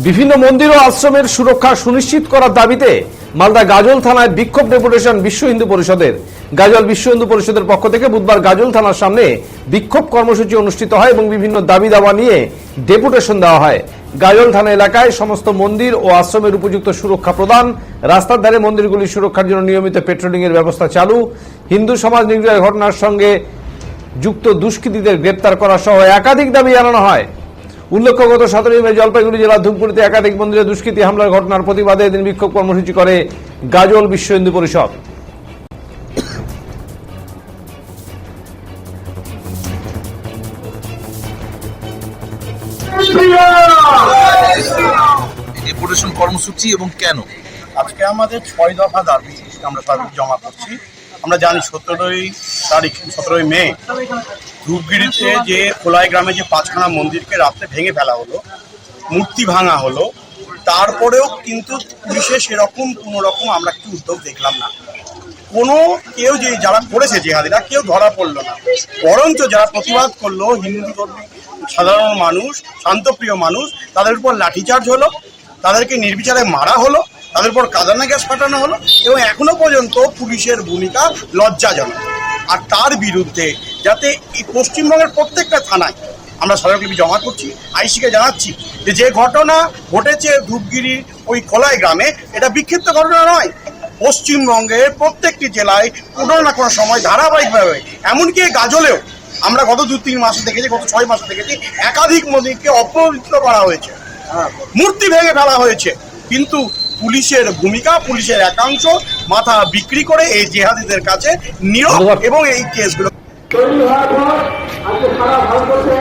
বিভিন্ন মন্দির ও আশ্রমের সুরক্ষা সুনিশ্চিত করার দাবিতে মালদা গাজল থানায় বিক্ষোভ ডেপুটেশন বিশ্ব হিন্দু পরিষদের। গাজল বিশ্ব হিন্দু পরিষদের পক্ষ থেকে বুধবার গাজল থানার সামনে বিক্ষোভ কর্মসূচি অনুষ্ঠিত হয় এবং বিভিন্ন দাবি দাওয়া নিয়ে ডেপুটেশন দেওয়া হয়। গাজল থানা এলাকায় সমস্ত মন্দির ও আশ্রমের উপযুক্ত সুরক্ষা প্রদান, রাস্তার ধারে মন্দিরগুলির সুরক্ষার জন্য নিয়মিত পেট্রোলিং এর ব্যবস্থা চালু, হিন্দু সমাজ নিগ্রহের ঘটনার সঙ্গে যুক্ত দুষ্কৃতীদের গ্রেপ্তার করা সহ একাধিক দাবি জানানো হয়। উল্লেখ্য, গত 17 মে জলপাইগুড়ি জেলার ধূপগুড়িতে একাধিক মন্দিরে দুষ্কৃতী হামলার ঘটনার প্রতিবাদে এদিন বিক্ষোভ কর্মসূচি করে গাজল বিশ্ব হিন্দু পরিষদ। ডেপুটেশন কর্মসূচি এবং কেন আজকে আমাদের 6 দফা দাবি আমরা জমা করছি। আমরা জানি 17 মে ধূপগুড়িতে যে খোলাই গ্রামে যে 5খানা মন্দিরকে রাত্রে ভেঙে ফেলা হলো, মূর্তি ভাঙা হলো, তারপরেও কিন্তু পুলিশে সেরকম কোনো রকম আমরা কিছু উদ্যোগ দেখলাম না। কেউ যে যারা করেছে জেহাদিরা কেউ ধরা পড়লো না, বরঞ্চ যারা প্রতিবাদ করলো হিন্দু ধর্মী সাধারণ মানুষ, শান্তপ্রিয় মানুষ, তাদের উপর লাঠিচার্জ হলো, তাদেরকে নির্বিচারে মারা হলো, তাদের উপর কাঁদানে গ্যাস ফাটানো হলো এবং এখনো পর্যন্ত পুলিশের ভূমিকা লজ্জাজনক। আর তার বিরুদ্ধে যাতে এই পশ্চিমবঙ্গের প্রত্যেকটা থানায় আমরা স্মারকলিপি জমা করছি, আইসিকে জানাচ্ছি যে ঘটনা ঘটেছে ধূপগুড়ির ওই খোলাই গ্রামে এটা বিক্ষিপ্ত ঘটনা নয়। পশ্চিমবঙ্গের প্রত্যেকটি জেলায় কোনো না কোনো সময় ধারাবাহিকভাবে, এমনকি গাজলেও আমরা গত 2-3 মাসে দেখেছি, গত 6 মাসে দেখেছি একাধিক মন্দিরকে অপবিত্র করা হয়েছে, মূর্তি ভেঙে ফেলা হয়েছে। কিন্তু পুলিশের ভূমিকা, পুলিশের একাংশ মাথা বিক্রি করে এই জেহাদিদের কাছে নীরব এবং এই কেসগুলো তৈরি হওয়ার পর আজকে সারা ভারতবর্ষে